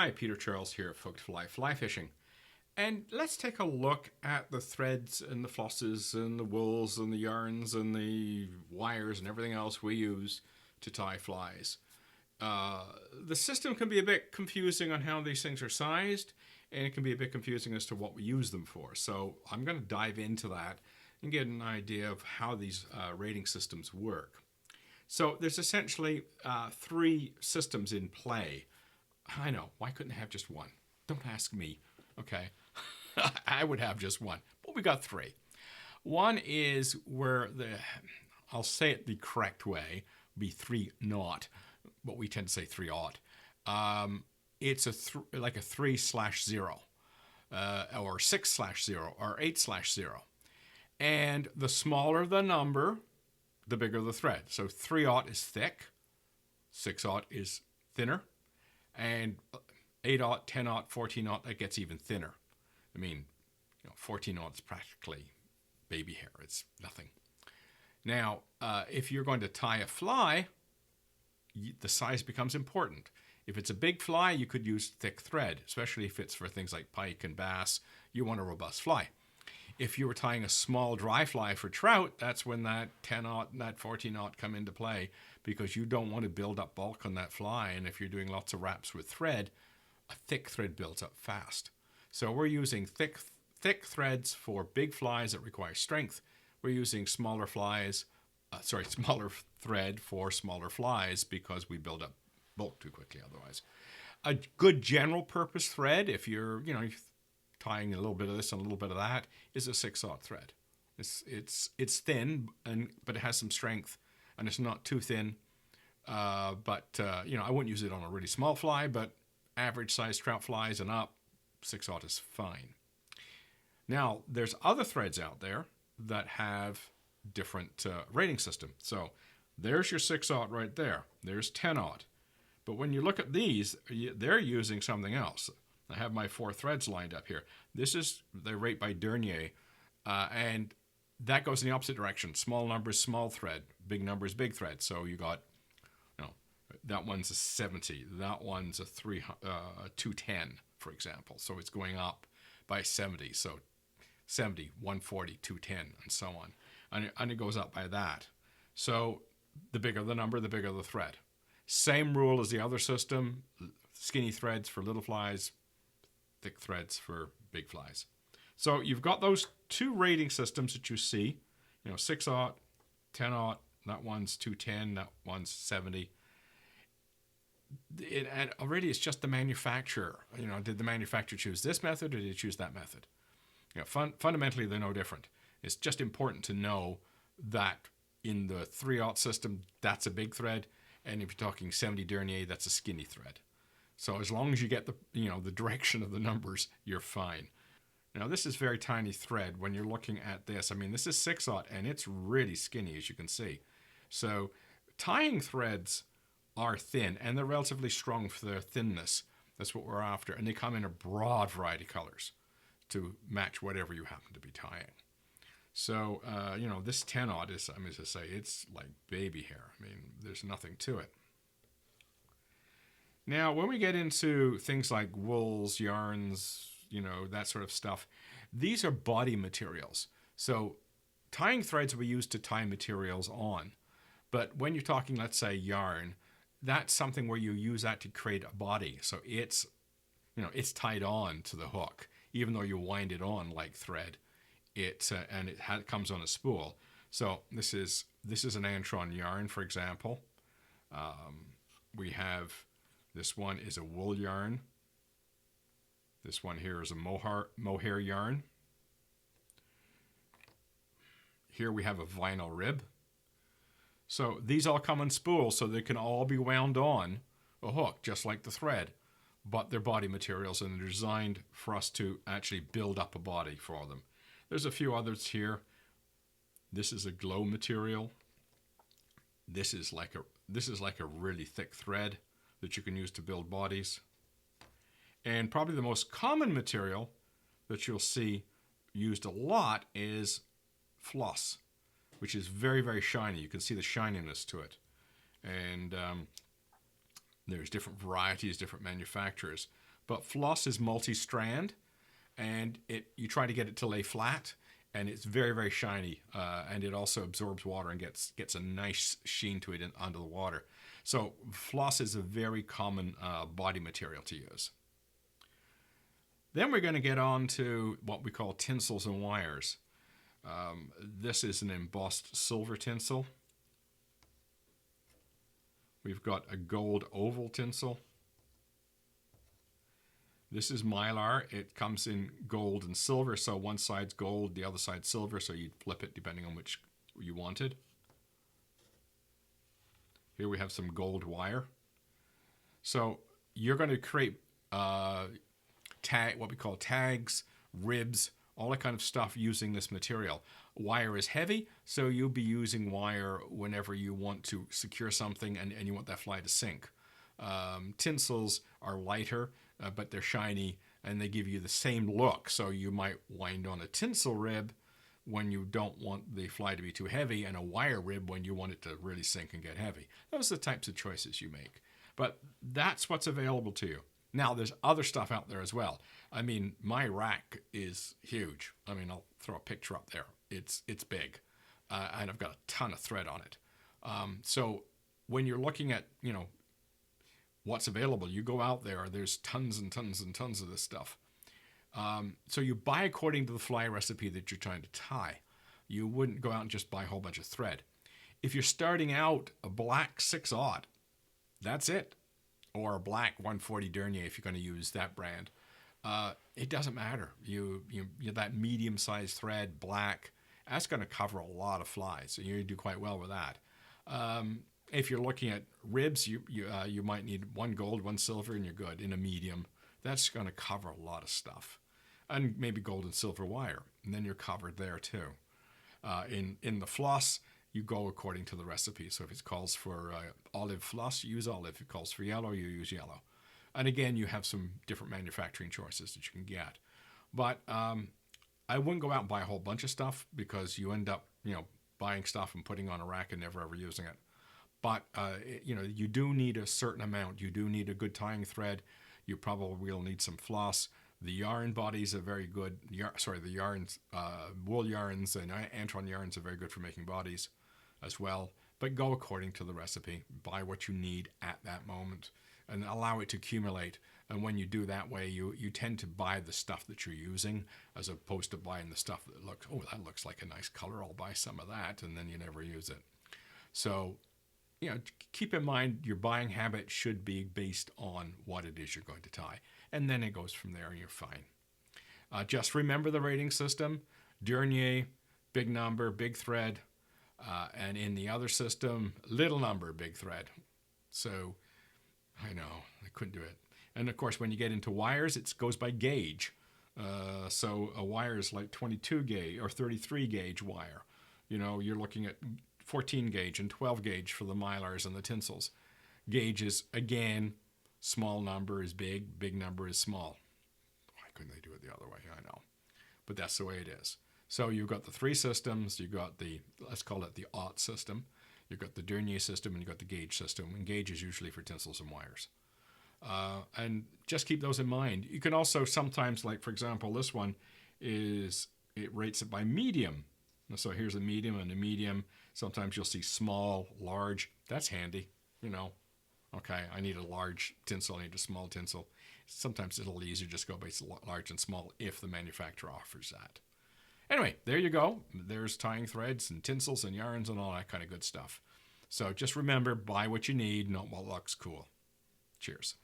Hi, Peter Charles here at Hooked Fly Fishing. And let's take a look at the threads and the flosses and the wools and the yarns and the wires and everything else we use to tie flies. The system can be a bit confusing on how these things are sized, and it can be a bit confusing as to what we use them for. So I'm going to dive into that and get an idea of how these rating systems work. So there's essentially three systems in play. I know, why couldn't I have just one? Don't ask me, okay? I would have just one, but we got three. One is where I'll say it the correct way, be 3-0, but we tend to say 3-0. It's like a 3/0, or 6/0, or 8/0. And the smaller the number, the bigger the thread. So 3/0 is thick, 6/0 is thinner, and 8/0, 10/0, 14/0, that gets even thinner. I mean, 14/0 is practically baby hair. It's nothing. Now, if you're going to tie a fly, the size becomes important. If it's a big fly, you could use thick thread, especially if it's for things like pike and bass. You want a robust fly. If you were tying a small dry fly for trout, that's when that 10/0 and that 14/0 come into play, because you don't want to build up bulk on that fly. And if you're doing lots of wraps with thread, a thick thread builds up fast. So we're using thick threads for big flies that require strength. We're using smaller smaller thread for smaller flies because we build up bulk too quickly otherwise. A good general purpose thread, if you're tying a little bit of this and a little bit of that, is a 6/0 thread. It's thin, but it has some strength, and it's not too thin. I wouldn't use it on a really small fly, but average size trout flies and up, 6/0 is fine. Now, there's other threads out there that have different rating system. So there's your 6/0 right there. There's 10/0. But when you look at these, they're using something else. I have my 4 threads lined up here. They rate by Dernier, and that goes in the opposite direction. Small numbers, small thread. Big numbers, big thread. So you got, that one's a 70. That one's a 210, for example. So it's going up by 70. So 70, 140, 210, and so on. And it goes up by that. So the bigger the number, the bigger the thread. Same rule as the other system. Skinny threads for little flies, thick threads for big flies. So you've got those two rating systems that you see, 6/0, 10/0, that one's 210, that one's 70. And already it's just the manufacturer. Did the manufacturer choose this method or did they choose that method? Fundamentally, they're no different. It's just important to know that in the 3/0 system, that's a big thread. And if you're talking 70 Dernier, that's a skinny thread. So as long as you get the direction of the numbers, you're fine. Now this is very tiny thread when you're looking at this. I mean, this is 6/0 and it's really skinny, as you can see. So tying threads are thin and they're relatively strong for their thinness. That's what we're after. And they come in a broad variety of colors to match whatever you happen to be tying. So, this 10/0 is, as I say, it's like baby hair. I mean, there's nothing to it. Now, when we get into things like wools, yarns, that sort of stuff, these are body materials. So tying threads we use to tie materials on. But when you're talking, let's say, yarn, that's something where you use that to create a body. So it's tied on to the hook, even though you wind it on like thread. It comes on a spool. So this is an Antron yarn, for example. We have, this one is a wool yarn. This one here is a mohair yarn. Here we have a vinyl rib. So these all come on spools, so they can all be wound on a hook, just like the thread. But they're body materials, and they're designed for us to actually build up a body for them. There's a few others here. This is a glow material. This is like a really thick thread that you can use to build bodies. And probably the most common material that you'll see used a lot is floss, which is very, very shiny. You can see the shininess to it. And there's different varieties, different manufacturers. But floss is multi-strand, and you try to get it to lay flat, and it's very, very shiny, and it also absorbs water and gets a nice sheen to it under the water. So floss is a very common body material to use. Then we're going to get on to what we call tinsels and wires. This is an embossed silver tinsel. We've got a gold oval tinsel. This is mylar. It comes in gold and silver, so one side's gold, the other side's silver, so you'd flip it depending on which you wanted. Here we have some gold wire. So you're going to create what we call tags, ribs, all that kind of stuff using this material. Wire is heavy, so you'll be using wire whenever you want to secure something and you want that fly to sink. Tinsels are lighter, but they're shiny and they give you the same look. So you might wind on a tinsel rib when you don't want the fly to be too heavy, and a wire rib when you want it to really sink and get heavy. Those are the types of choices you make. But that's what's available to you. Now, there's other stuff out there as well. I mean, my rack is huge. I mean, I'll throw a picture up there. It's big, and I've got a ton of thread on it. So when you're looking at, what's available, you go out there, there's tons and tons and tons of this stuff. So you buy according to the fly recipe that you're trying to tie. You wouldn't go out and just buy a whole bunch of thread. If you're starting out, a black 6/0, that's it. Or a black 140 Dernier if you're going to use that brand. It doesn't matter. You that medium-sized thread, black, that's going to cover a lot of flies. So you do quite well with that. If you're looking at ribs, you might need one gold, one silver, and you're good in a medium. That's going to cover a lot of stuff. And maybe gold and silver wire. And then you're covered there too. In the floss, you go according to the recipe. So if it calls for olive floss, you use olive. If it calls for yellow, you use yellow. And again, you have some different manufacturing choices that you can get. But I wouldn't go out and buy a whole bunch of stuff because you end up, buying stuff and putting on a rack and never ever using it. But, you do need a certain amount. You do need a good tying thread. You probably will need some floss. The yarn bodies are very good. The yarns, wool yarns and Antron yarns are very good for making bodies as well. But go according to the recipe. Buy what you need at that moment and allow it to accumulate. And when you do that way, you tend to buy the stuff that you're using as opposed to buying the stuff that that looks like a nice color. I'll buy some of that, and then you never use it. So, keep in mind your buying habit should be based on what it is you're going to tie. And then it goes from there and you're fine. Just remember the rating system. Dernier, big number, big thread. And in the other system, little number, big thread. So, I know, I couldn't do it. And of course, when you get into wires, it goes by gauge. So a wire is like 22 gauge or 33 gauge wire. You're looking at 14 gauge and 12 gauge for the mylars and the tinsels. Gauges, again, small number is big, big number is small. Why couldn't they do it the other way? I know. But that's the way it is. So you've got the three systems. You've got let's call it the aught system. You've got the Dernier system and you've got the gauge system. And gauge is usually for tinsels and wires. And just keep those in mind. You can also sometimes, like for example, this one it rates it by medium. So here's a medium and a medium. Sometimes you'll see small, large. That's handy, Okay, I need a large tinsel, I need a small tinsel. Sometimes it'll easier just go by large and small if the manufacturer offers that. Anyway, there you go. There's tying threads and tinsels and yarns and all that kind of good stuff. So just remember, buy what you need, not what looks cool. Cheers.